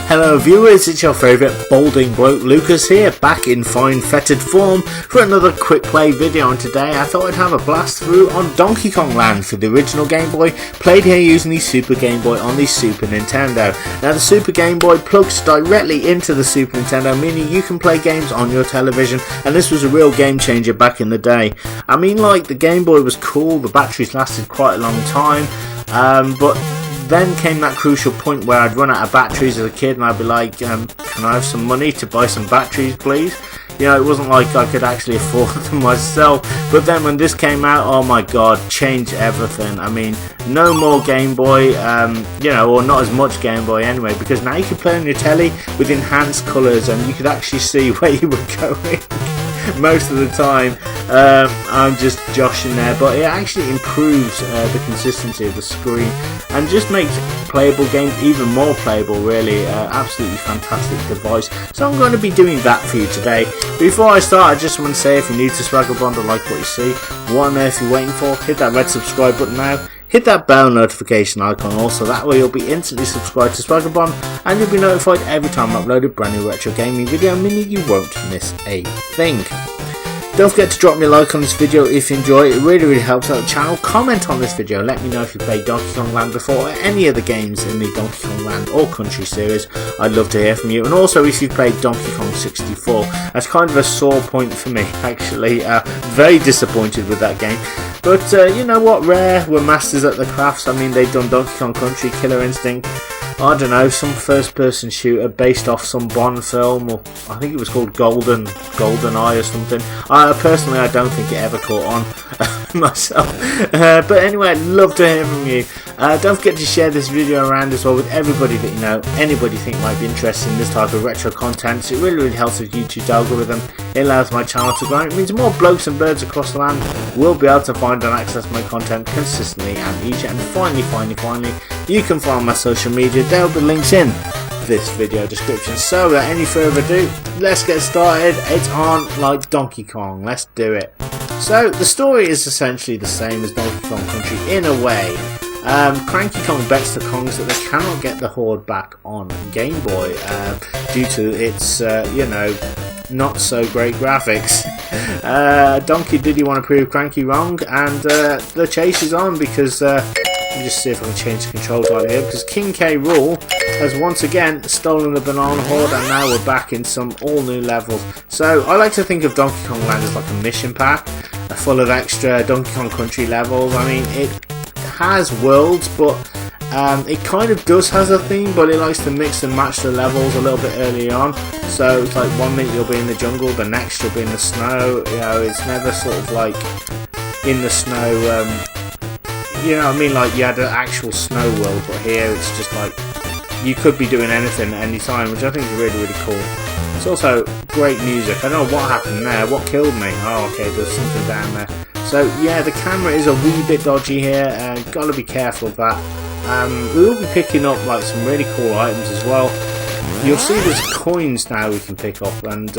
Hello viewers, it's your favourite balding bloke Lucas here, back in fine fetid form for another quick play video, and today I thought I'd have a blast through on Donkey Kong Land for the original Game Boy, played here using the Super Game Boy on the Super Nintendo. Now the Super Game Boy plugs directly into the Super Nintendo, meaning you can play games on your television, and this was a real game changer back in the day. I mean, like, the Game Boy was cool, the batteries lasted quite a long time, but then came that crucial point where I'd run out of batteries as a kid and I'd be like, can I have some money to buy some batteries please? You know, it wasn't like I could actually afford them myself. But then when this came out, oh my god, changed everything. I mean, no more Game Boy, you know, or not as much Game Boy anyway, because now you could play on your telly with enhanced colours and you could actually see where you were going. Most of the time I'm just joshing there, but it actually improves the consistency of the screen and just makes playable games even more playable, really. Absolutely fantastic device. So I'm going to be doing that for you today. Before I start, I just want to say, if you're new to Swaggerbond or like what you see, what on earth are you waiting for? Hit that red subscribe button now. Hit that bell notification icon also, that way you'll be instantly subscribed to Swaggerbond and you'll be notified every time I upload a brand new retro gaming video, meaning you won't miss a thing. Don't forget to drop me a like on this video if you enjoy it, really helps out the channel. Comment on this video, let me know if you played Donkey Kong Land before or any of the games in the Donkey Kong Land or Country series. I'd love to hear from you, and also if you've played Donkey Kong 64. That's kind of a sore point for me actually, very disappointed with that game. But you know what, Rare were masters at the crafts. I mean, they've done Donkey Kong Country, Killer Instinct, I don't know, some first person shooter based off some Bond film, or I think it was called Golden Eye or something. Personally, I don't think it ever caught on myself. But anyway, I'd love to hear from you. Don't forget to share this video around as well with everybody that you know, anybody you think might be interested in this type of retro content. So it really helps with YouTube's algorithm. It allows my channel to grow. It means more blokes and birds across the land will be able to find and access my content consistently and each. And finally, you can find my social media. There will be links in this video description. So without any further ado, let's get started. It's on like Donkey Kong. Let's do it. So the story is essentially the same as Donkey Kong Country in a way. Cranky Kong bets to Kongs that they cannot get the Horde back on Game Boy due to its, you know, not so great graphics. Donkey Diddy want to prove Cranky wrong, and the chase is on because let me just see if I can change the controls right here, because King K.Rool has once again stolen the Banana Horde, and now we're back in some all new levels. So I like to think of Donkey Kong Land as like a mission pack full of extra Donkey Kong Country levels. I mean, it has worlds, but it kind of does has a theme, but it likes to mix and match the levels a little bit early on. So it's like 1 minute you'll be in the jungle, the next you'll be in the snow. You know, it's never sort of like in the snow, you know what I mean, like you had an actual snow world, but here it's just like you could be doing anything at any time, which I think is really cool. It's also great music. I don't know what happened there, what killed me. Oh okay, there's something down there. So yeah, the camera is a wee bit dodgy here, gotta be careful of that. We will be picking up like some really cool items as well. You'll see there's coins now we can pick up, and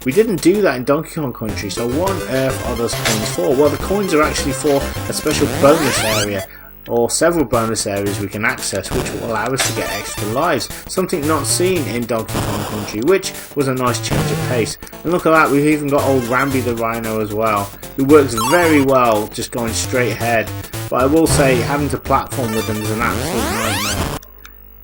we didn't do that in Donkey Kong Country, so what on earth are those coins for? Well, the coins are actually for a special bonus area, or several bonus areas we can access, which will allow us to get extra lives, something not seen in Donkey Kong Country, which was a nice change of pace. And look at that, we've even got old Rambi the Rhino as well, who works very well just going straight ahead, but I will say having to platform with them is an absolute nightmare.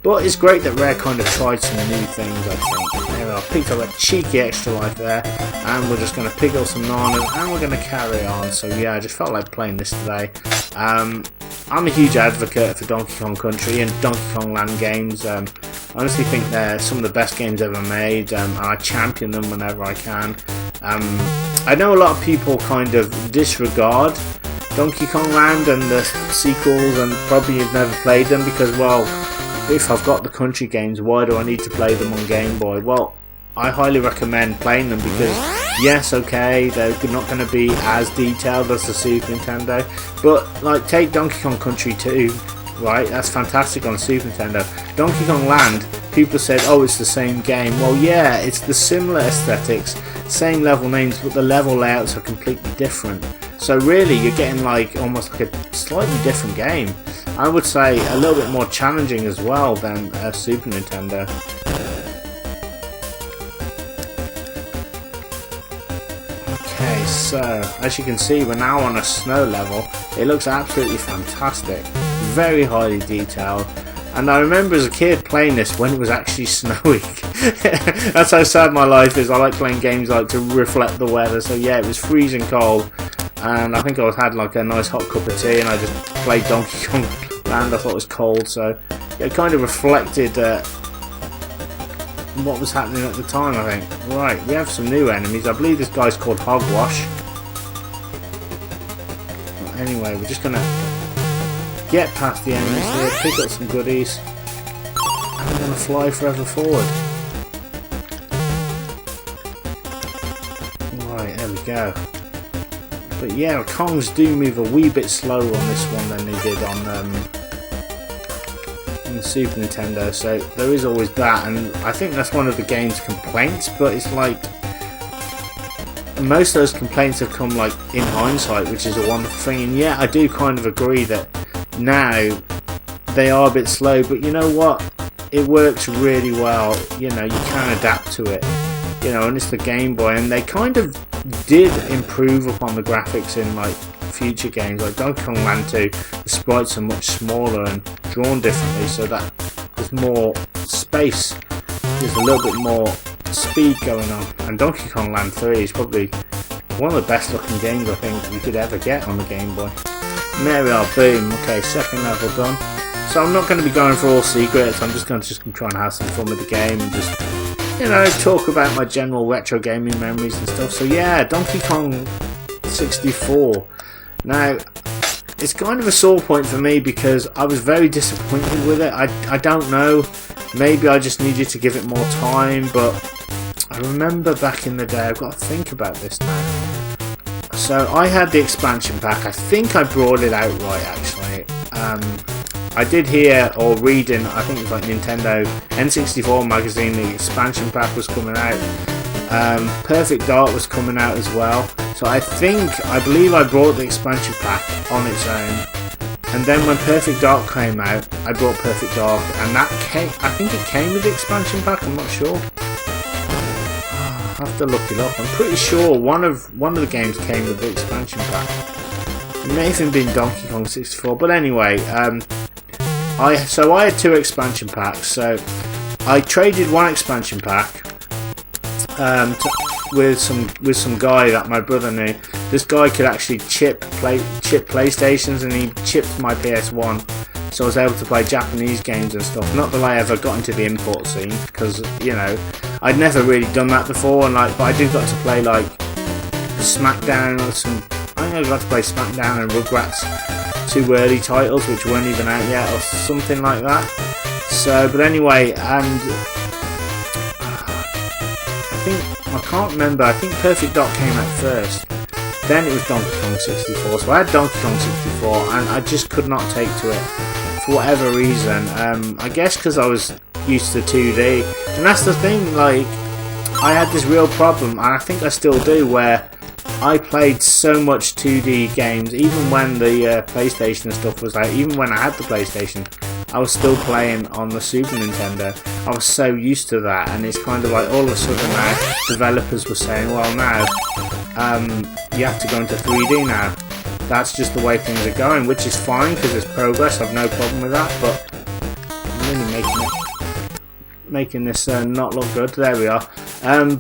But it's great that Rare kind of tried some new things, I think. There we are, picked up a cheeky extra life there, and we're just going to pick up some nanas, and we're going to carry on. So yeah, I just felt like playing this today. I'm a huge advocate for Donkey Kong Country and Donkey Kong Land games. I honestly think they're some of the best games ever made, and I champion them whenever I can. I know a lot of people kind of disregard Donkey Kong Land and the sequels, and probably you've never played them because, well, if I've got the country games, why do I need to play them on Game Boy? Well, I highly recommend playing them because, yes, okay, they're not going to be as detailed as the Super Nintendo, but like take Donkey Kong Country 2, right? That's fantastic on the Super Nintendo. Donkey Kong Land, people said, oh, it's the same game. Well, yeah, it's the similar aesthetics, same level names, but the level layouts are completely different. So really, you're getting like almost like a slightly different game. I would say a little bit more challenging as well than Super Nintendo. So, as you can see, we're now on a snow level. It looks absolutely fantastic. Very highly detailed. And I remember as a kid playing this when it was actually snowing. That's how sad my life is. I like playing games like to reflect the weather. So yeah, it was freezing cold. And I think I had like a nice hot cup of tea and I just played Donkey Kong Land. I thought it was cold. So it kind of reflected what was happening at the time, I think. Right, we have some new enemies. I believe this guy's called Hogwash. Well, anyway, we're just going to get past the enemies here, pick up some goodies, and we're going to fly forever forward. Right, there we go. But yeah, Kongs do move a wee bit slower on this one than they did on the Super Nintendo, so there is always that, and I think that's one of the game's complaints, but it's like most of those complaints have come like in hindsight, which is a wonderful thing. And yeah, I do kind of agree that now they are a bit slow, but you know what, it works really well. You know, you can adapt to it, you know, and it's the Game Boy, and they kind of did improve upon the graphics in like future games like Donkey Kong Land 2. The sprites are much smaller and drawn differently, so that there's more space, there's a little bit more speed going on. And Donkey Kong Land 3 is probably one of the best looking games I think you could ever get on the Game Boy. And there we are, boom. Okay, second level done. So I'm not going to be going for all secrets, I'm just going to try and have some fun with the game and just, you know, talk about my general retro gaming memories and stuff. So yeah, Donkey Kong 64. Now, it's kind of a sore point for me because I was very disappointed with it. I don't know, maybe I just needed to give it more time, but I remember back in the day, I've got to think about this now. So I had the expansion pack. I think I brought it out right actually. I did hear or read in, I think it was like Nintendo N64 magazine, the expansion pack was coming out. Perfect Dark was coming out as well. So I believe I brought the expansion pack on its own. And then when Perfect Dark came out, I brought Perfect Dark, and that came, I think it came with the expansion pack, I'm not sure. I'll have to look it up. I'm pretty sure one of the games came with the expansion pack. It may have even been Donkey Kong 64, but anyway, I had two expansion packs. So I traded one expansion pack with some guy that my brother knew. This guy could actually chip PlayStations, and he chipped my PS1, so I was able to play Japanese games and stuff. Not that I ever got into the import scene, because you know I'd never really done that before, and like, but I did got to play like Smackdown or some. I think I got to play Smackdown and Rugrats, two early titles which weren't even out yet, or something like that. So, but anyway, and I can't remember. I think Perfect Dark came out first. Then it was Donkey Kong 64. So I had Donkey Kong 64, and I just could not take to it for whatever reason. I guess because I was used to 2D, and that's the thing. Like, I had this real problem, and I think I still do, where I played so much 2D games, even when the PlayStation and stuff was out. Even when I had the PlayStation, I was still playing on the Super Nintendo. I was so used to that, and it's kind of like all of a sudden now developers were saying, well, now you have to go into 3D now. That's just the way things are going, which is fine because it's progress. I've no problem with that, but I'm really making this not look good. There we are.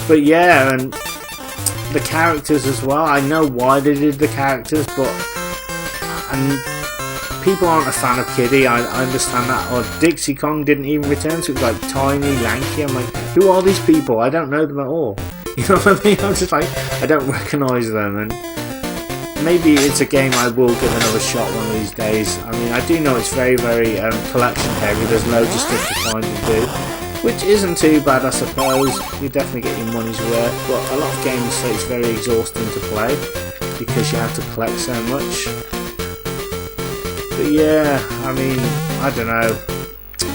But yeah, and the characters as well. I know why they did the characters, but people aren't a fan of Kiddy, I understand that. Or Dixie Kong didn't even return, so it was like tiny, lanky. I'm like, who are these people? I don't know them at all. You know what I mean? I'm just like, I don't recognise them. And maybe it's a game I will give another shot one of these days. I mean, I do know it's very, very collection heavy. There's loads of stuff to find and do, which isn't too bad, I suppose. You definitely get your money's worth, but a lot of games say it's very exhausting to play because you have to collect so much. But yeah, I mean, I don't know.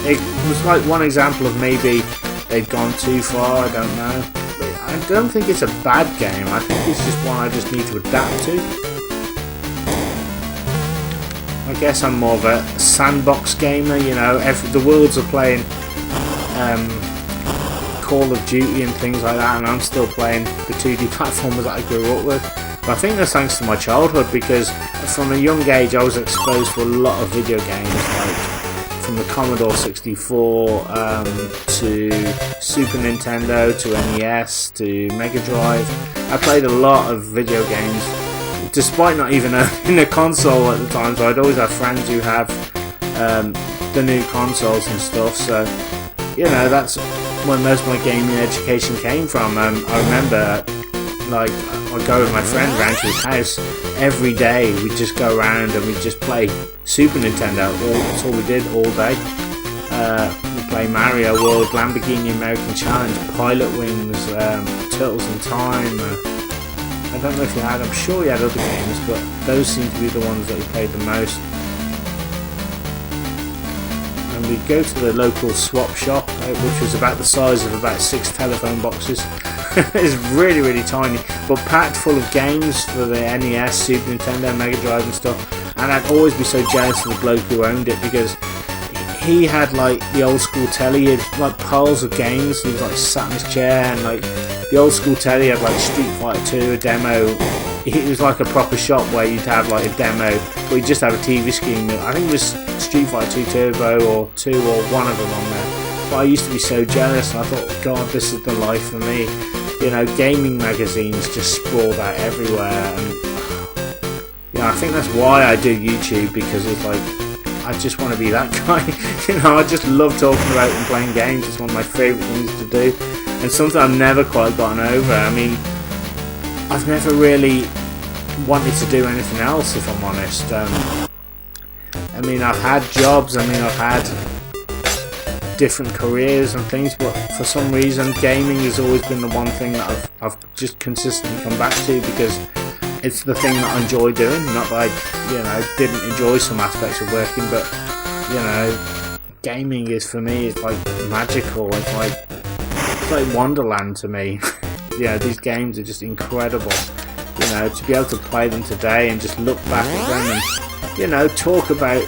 It was like one example of maybe they'd gone too far, I don't know. But I don't think it's a bad game, I think it's just one I just need to adapt to. I guess I'm more of a sandbox gamer, you know, the worlds are playing Call of Duty and things like that, and I'm still playing the 2D platformers that I grew up with. But I think that's thanks to my childhood, because from a young age I was exposed to a lot of video games, like from the Commodore 64 to Super Nintendo to NES to Mega Drive. I played a lot of video games, despite not even owning a console at the time, so I'd always have friends who have the new consoles and stuff, so you know, that's when most of my gaming education came from. I remember, like, I'd go with my friend round to his house every day. We'd just go around and we'd just play Super Nintendo. That's all we did all day. We'd play Mario World, Lamborghini American Challenge, Pilot Wings, Turtles in Time. I don't know if he had, I'm sure he had other games, but those seem to be the ones that he played the most. And we'd go to the local swap shop, which was about the size of about 6 telephone boxes. It's really, really tiny, but packed full of games for the NES, Super Nintendo, Mega Drive and stuff. And I'd always be so jealous of the bloke who owned it, because he had like the old school telly, he had like piles of games. He was like sat in his chair, and like the old school telly had like Street Fighter 2, a demo. It was like a proper shop where you'd have like a demo, but you'd just have a TV screen. I think it was Street Fighter 2 Turbo or 2 or one of them on there. But I used to be so jealous, and I thought, God, this is the life for me. You know, gaming magazines just sprawled out everywhere, and you know, I think that's why I do YouTube, because it's like, I just want to be that guy. You know, I just love talking about and playing games. It's one of my favourite things to do, and something I've never quite gotten over. I mean, I've never really wanted to do anything else, if I'm honest. I mean, I've had jobs, I mean, I've had different careers and things, but for some reason gaming has always been the one thing that I've just consistently come back to, because it's the thing that I enjoy doing. Not that I, you know, didn't enjoy some aspects of working, but you know, gaming is, for me, it's like magical. It's like Wonderland to me. You know, these games are just incredible. You know, to be able to play them today and just look back at them and, you know, talk about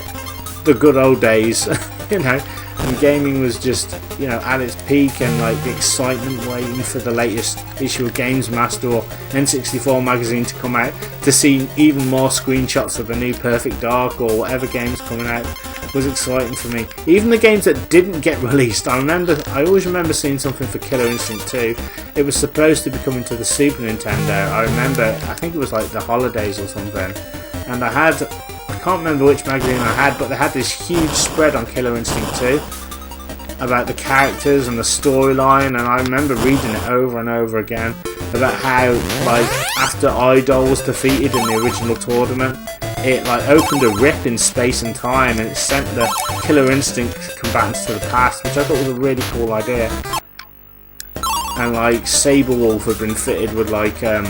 the good old days. You know, and gaming was just, you know, at its peak, and like the excitement waiting for the latest issue of Games Master or N64 magazine to come out, to see even more screenshots of the new Perfect Dark or whatever game's coming out, was exciting for me. Even the games that didn't get released, I always remember seeing something for Killer Instinct 2. It was supposed to be coming to the Super Nintendo. I remember, I think it was like the holidays or something, and I can't remember which magazine I had, but they had this huge spread on Killer Instinct 2 about the characters and the storyline, and I remember reading it over and over again about how, like, after Idol was defeated in the original tournament, it like opened a rip in space and time, and it sent the Killer Instinct combatants to the past, which I thought was a really cool idea. And like Saberwolf had been fitted with like a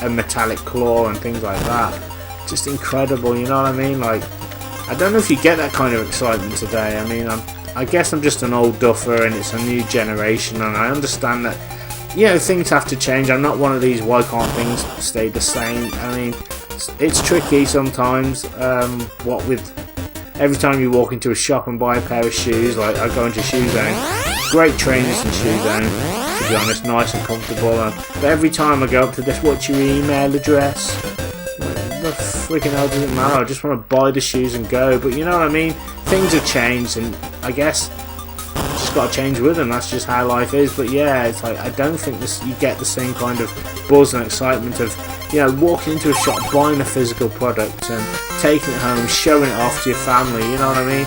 metallic claw and things like that. Just incredible, you know what I mean? Like, I don't know if you get that kind of excitement today. I mean, I guess I'm just an old duffer, and it's a new generation, and I understand that, you know, things have to change. I'm not one of these, why can't things stay the same? I mean, it's tricky sometimes. What with every time you walk into a shop and buy a pair of shoes, like I go into Shoe Zone, great trainers in Shoe Zone, to be honest, nice and comfortable. But every time I go up to this, what's your email address? What the freaking hell does it matter? I just want to buy the shoes and go. But you know what I mean? Things have changed, and I guess just got to change with them. That's just how life is. But yeah, it's like, I don't think you get the same kind of buzz and excitement of, you know, walking into a shop, buying a physical product and taking it home, showing it off to your family. You know what I mean?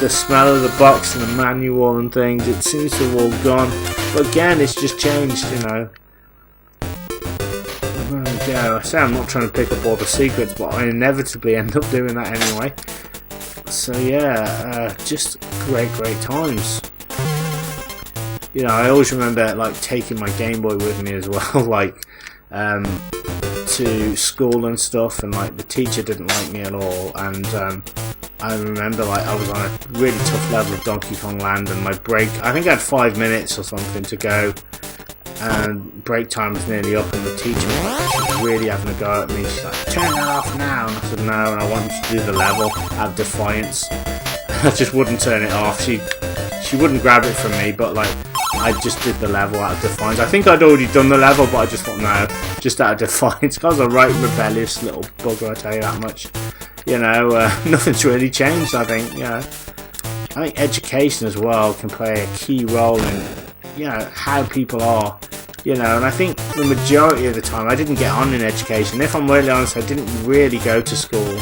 The smell of the box and the manual and things, it seems to have all gone. But again, it's just changed, you know. Yeah, I say I'm not trying to pick up all the secrets, but I inevitably end up doing that anyway. So yeah, just great times. You know, I always remember like taking my Gameboy with me as well, like to school and stuff, and like the teacher didn't like me at all, and I remember like I was on a really tough level of Donkey Kong Land, and my break, I think I had 5 minutes or something to go, and break time was nearly up, and the teacher was like, she's really having a go at me. She's like, turn that off now, and I said no, and I wanted to do the level out of defiance. I just wouldn't turn it off. She wouldn't grab it from me, but like I just did the level out of defiance. I think I'd already done the level, but I just thought, no, just out of defiance. I was a right rebellious little bugger, I tell you that much. You know, nothing's really changed, I think, you know. I think education as well can play a key role in, you know, how people are, you know, and I think the majority of the time I didn't get on in education. If I'm really honest, I didn't really go to school.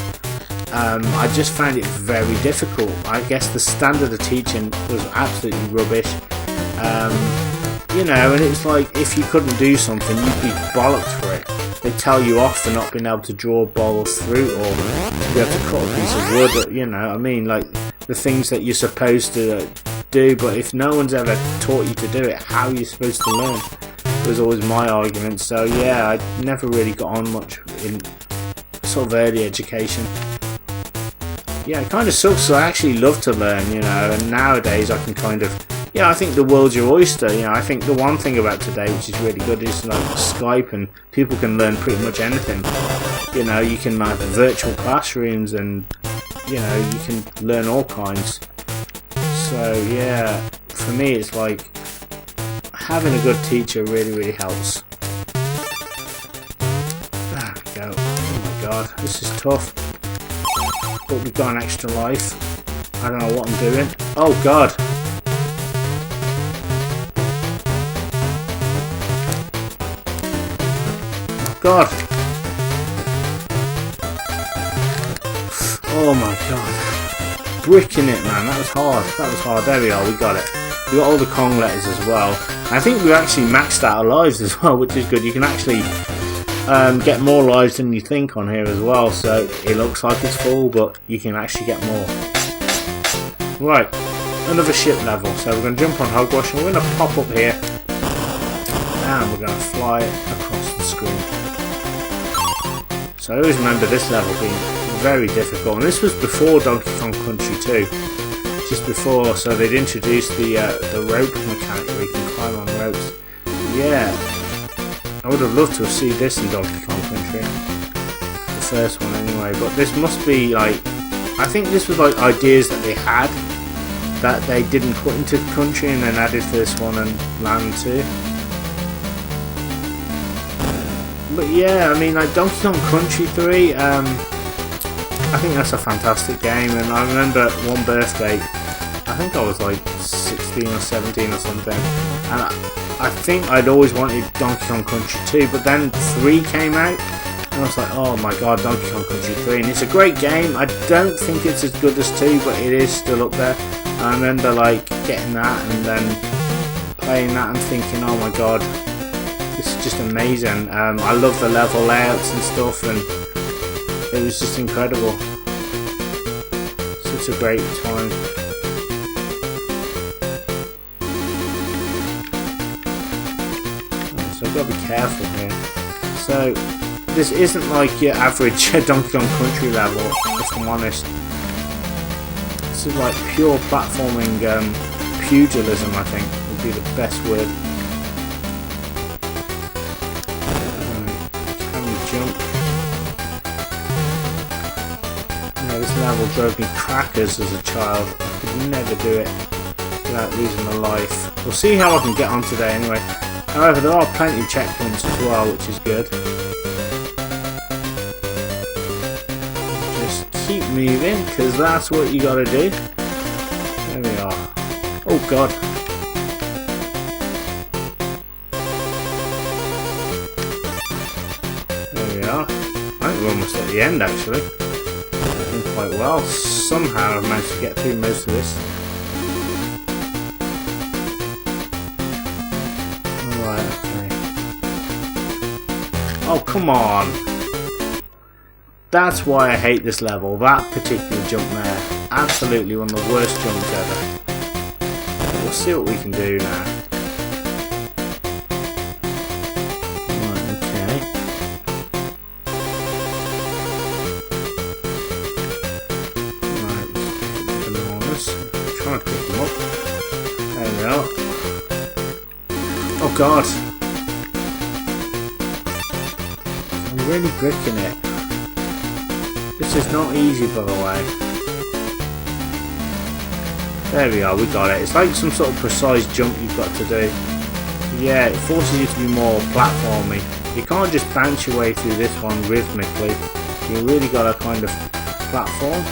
I just found it very difficult. I guess the standard of teaching was absolutely rubbish. You know, and it's like if you couldn't do something, you'd be bollocked for it. They'd tell you off for not being able to draw a bowl of fruit or be able to cut a piece of wood, you know, I mean, like the things that you're supposed to do, but if no one's ever taught you to do it, how are you supposed to learn? It was always my argument. So yeah, I never really got on much in sort of early education. Yeah, it kind of sucks. So I actually love to learn, you know, and nowadays I can kind of, yeah, I think the world's your oyster. You know, I think the one thing about today which is really good is like Skype, and people can learn pretty much anything. You know, you can have virtual classrooms, and you know, you can learn all kinds. So yeah, for me it's like having a good teacher really helps. There we go. Oh my god, this is tough. But we've got an extra life. I don't know what I'm doing. Oh god. God. Oh my god. Bricking it, man. That was hard. That was hard. There we are. We got it. We got all the Kong letters as well. I think we actually maxed out our lives as well, which is good. You can actually get more lives than you think on here as well. So it looks like it's full, but you can actually get more. Right. Another ship level. So we're going to jump on Hogwash and we're going to pop up here. And we're going to fly across the screen. So I always remember this level being very difficult, and this was before Donkey Kong Country 2, just before, so they'd introduced the rope mechanic where you can climb on ropes. Yeah, I would have loved to have seen this in Donkey Kong Country, the first one anyway, but this must be like, I think this was like ideas that they had that they didn't put into Country and then added this one and Land 2. But yeah, I mean, like Donkey Kong Country 3, I think that's a fantastic game, and I remember one birthday, I think I was like 16 or 17 or something, and I think I'd always wanted Donkey Kong Country 2, but then 3 came out, and I was like, oh my god, Donkey Kong Country 3, and it's a great game. I don't think it's as good as 2, but it is still up there. I remember like getting that and then playing that and thinking, oh my god, this is just amazing. I love the level layouts and stuff, and it was just incredible. Such a great time. So I've got to be careful here. So this isn't like your average Donkey Kong Country level, if I'm honest. This is like pure platforming pugilism, I think would be the best word. Jump. You know, this level drove me crackers as a child. I could never do it without losing my life. We'll see how I can get on today anyway. However, there are plenty of checkpoints as well, which is good. Just keep moving, because that's what you gotta do. There we are. Oh god. I think we're almost at the end actually. Doing quite well. Somehow I've managed to get through most of this. Alright, okay. Oh, come on! That's why I hate this level, that particular jump there. Absolutely one of the worst jumps ever. We'll see what we can do now. Oh god, I'm really bricking it. This is not easy, by the way. There we are, we got it. It's like some sort of precise jump you've got to do. Yeah, it forces you to be more platformy. You can't just bounce your way through this one rhythmically. You really got to kind of platform.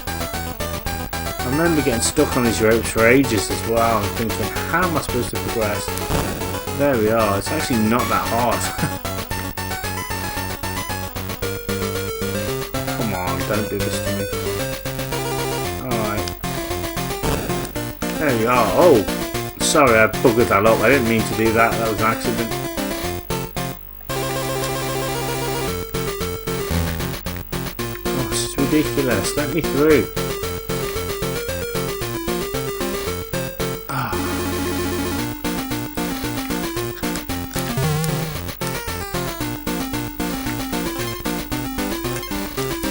I remember getting stuck on these ropes for ages as well and thinking, how am I supposed to progress? There we are, it's actually not that hard. Come on, don't do this to me. There we are. Oh, sorry, I buggered that up. I didn't mean to do that. That was an accident. Oh, this is ridiculous. Let me through. Oh.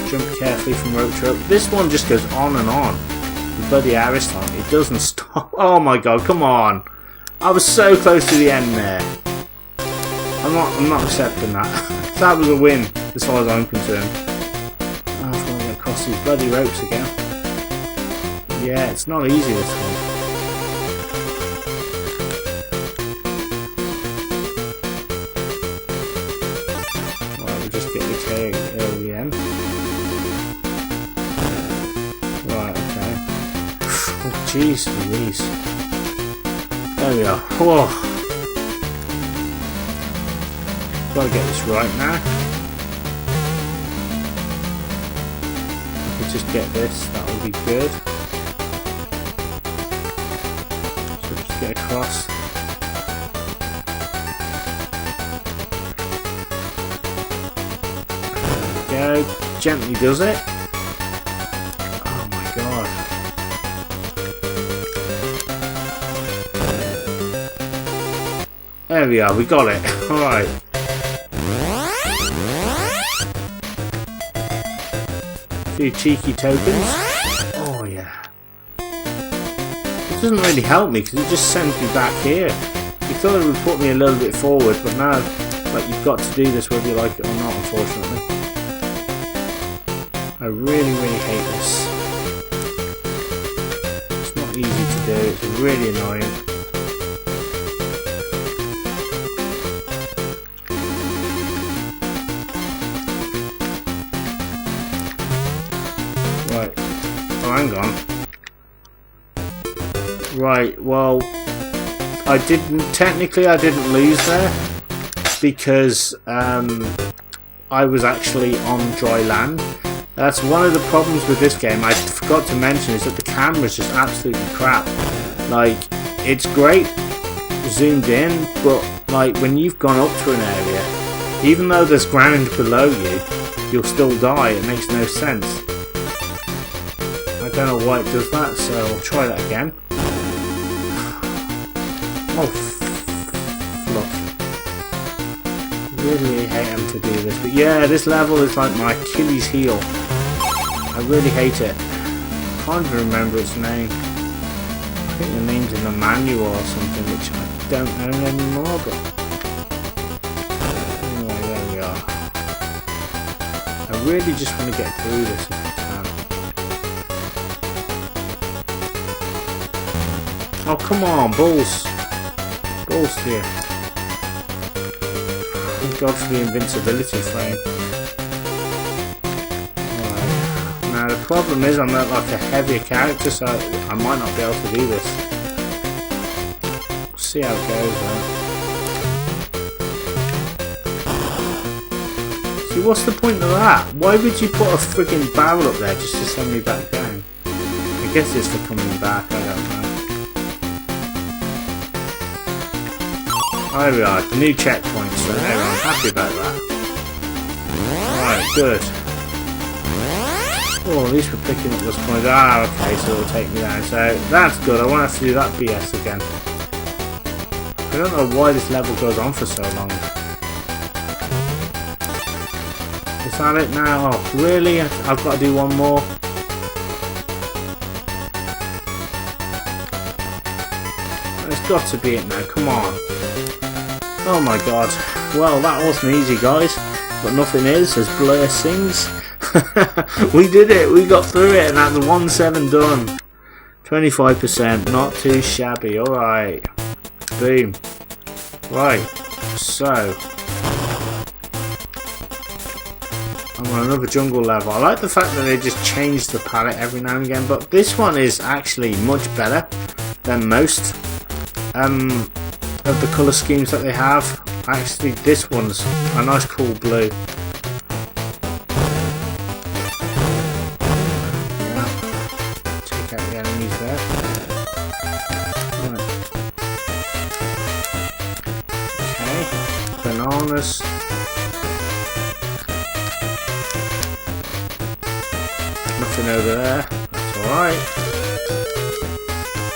Jump carefully from rope to rope. This one just goes on and on. The bloody Ariston, it doesn't stop. Oh my god, come on. I was so close to the end there. I'm not accepting that. That was a win as far as I'm concerned. Oh, I'm going to get across these bloody ropes again. Yeah, it's not easy this one. Right, we'll just get the K at the end. Right, okay. Oh, jeez Louise. There we are. Whoa. Gotta get this right now. If I could just get this, that would be good. So just get across. There we go. Gently does it. Oh my god. There we are, we got it. Alright. A few cheeky tokens. Oh yeah. It doesn't really help me because it just sends me back here. You thought it would put me a little bit forward, but now, like, you've got to do this whether you like it or not, unfortunately. I really hate this. It's not easy to do, it's really annoying. Right. Oh, hang on. Right, well, I didn't lose there because I was actually on dry land. That's one of the problems with this game. I forgot to mention is that the camera's just absolutely crap. Like, it's great zoomed in, but like when you've gone up to an area, even though there's ground below you, you'll still die. It makes no sense. I don't know why it does that, so I'll try that again. Oh, fluff. Really hate him to do this, but yeah, this level is like my Achilles heel. I really hate it. I can't even remember its name. I think the name's in the manual or something, which I don't know anymore, but anyway, there we are. I really just want to get through this if I can. Oh, come on, balls. Balls here. Thank God for the invincibility frame. Right. Now the problem is I'm not like a heavier character, so I might not be able to do this. We'll see how it goes though. See, what's the point of that? Why would you put a frigging barrel up there just to send me back down? I guess it's for coming back, I don't know. There we are, new checkpoint, so there we are, I'm happy about that. Right, good. Oh, at least we're picking up those points. Ah, okay, so it'll take me down, so that's good. I won't have to do that BS again. I don't know why this level goes on for so long. Is that it now? Oh, really? I've got to do one more? It's got to be it now, come on. Oh my god. Well, that wasn't easy, guys. But nothing is, as Blur sings. We did it, we got through it, and that's 1-7 done. 25%, not too shabby. Alright. Boom. Right. So. I'm on another jungle level. I like the fact that they just change the palette every now and again, but this one is actually much better than most of the colour schemes that they have. Actually, this one's a nice cool blue. Take out the enemies there. Right. Okay, bananas. Nothing over there. That's alright.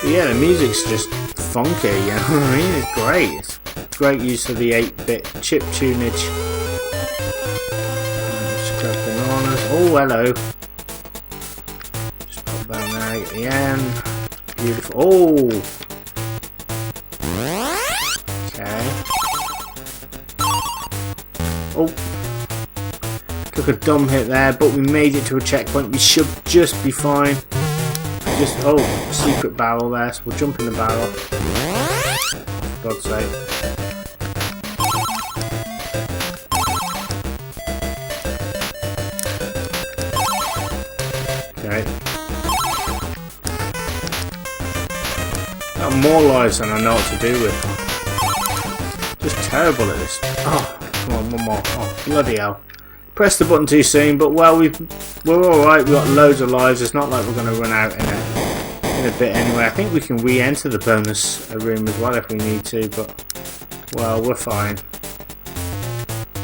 But yeah, the music's just funky, you know what I mean? It's great. It's great use of the 8-bit chip tunage. Just grab bananas. Oh, hello. Just pop down there at the end. Beautiful. Oh! Okay. Oh! Took a dumb hit there, but we made it to a checkpoint. We should just be fine. Just, oh, secret barrel there, so we'll jump in the barrel. For God's sake. Okay. Got more lives than I know what to do with. Just terrible at this. Oh, come on, one more. Oh, bloody hell. Pressed the button too soon, but well, we're alright, we've got loads of lives. It's not like we're going to run out in a bit anyway. I think we can re-enter the bonus room as well if we need to, but well, we're fine.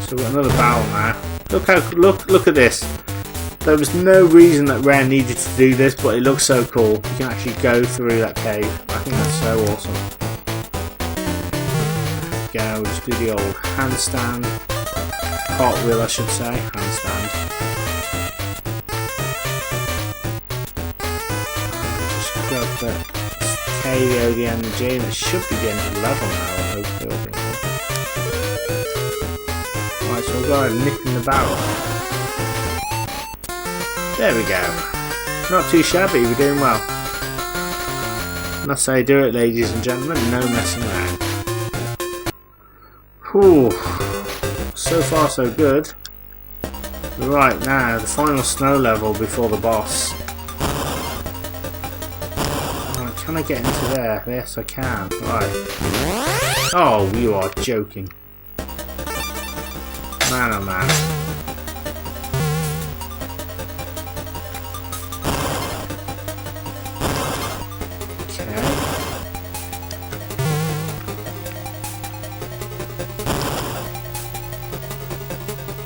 So we've got another barrel now. Look at this. There was no reason that Rare needed to do this, but it looks so cool. You can actually go through that cave. I think that's so awesome. Go, we'll just do the old handstand. Cartwheel, I should say. Handstand. Just grab the KO, the energy, and it should be getting to the level now, hopefully. Right, so we'll go ahead and nip in the barrel. There we go. Not too shabby, we're doing well. And that's how you do it, ladies and gentlemen, no messing around. Whew. So far so good. Right, now the final snow level before the boss. Right, can I get into there? Yes I can. Right. Oh, you are joking. Man oh man.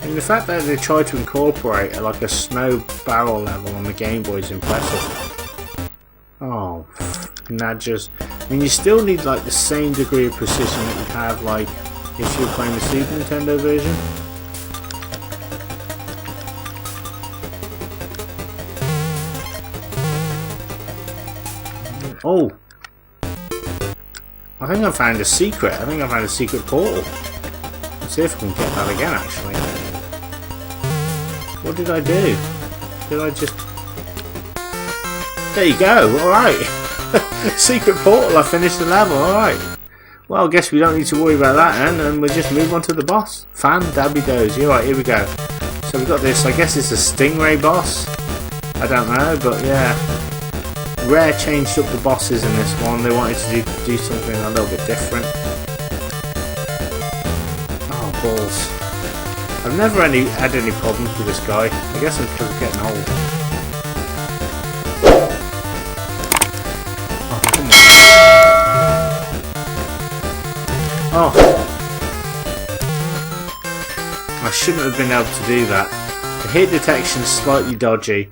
And the fact that they tried to incorporate like a snow barrel level on the Game Boy is impressive. Oh, Nadgers. I mean, you still need like the same degree of precision that you'd have like if you were playing the Super Nintendo version. Oh, I think I found a secret. I think I found a secret portal. Let's see if I can get that again, actually. What did I do? Did I just... There you go, alright. Secret portal, I finished the level, alright. Well, I guess we don't need to worry about that then, and we'll just move on to the boss. Fan-dabby-dozy. Alright, here we go. So we've got this, I guess it's a stingray boss. I don't know, but yeah. Rare changed up the bosses in this one. They wanted to do something a little bit different. Oh, balls. I've never had any problems with this guy. I guess it's because I'm getting old. Oh, come on. Oh. I shouldn't have been able to do that. The hit detection's slightly dodgy.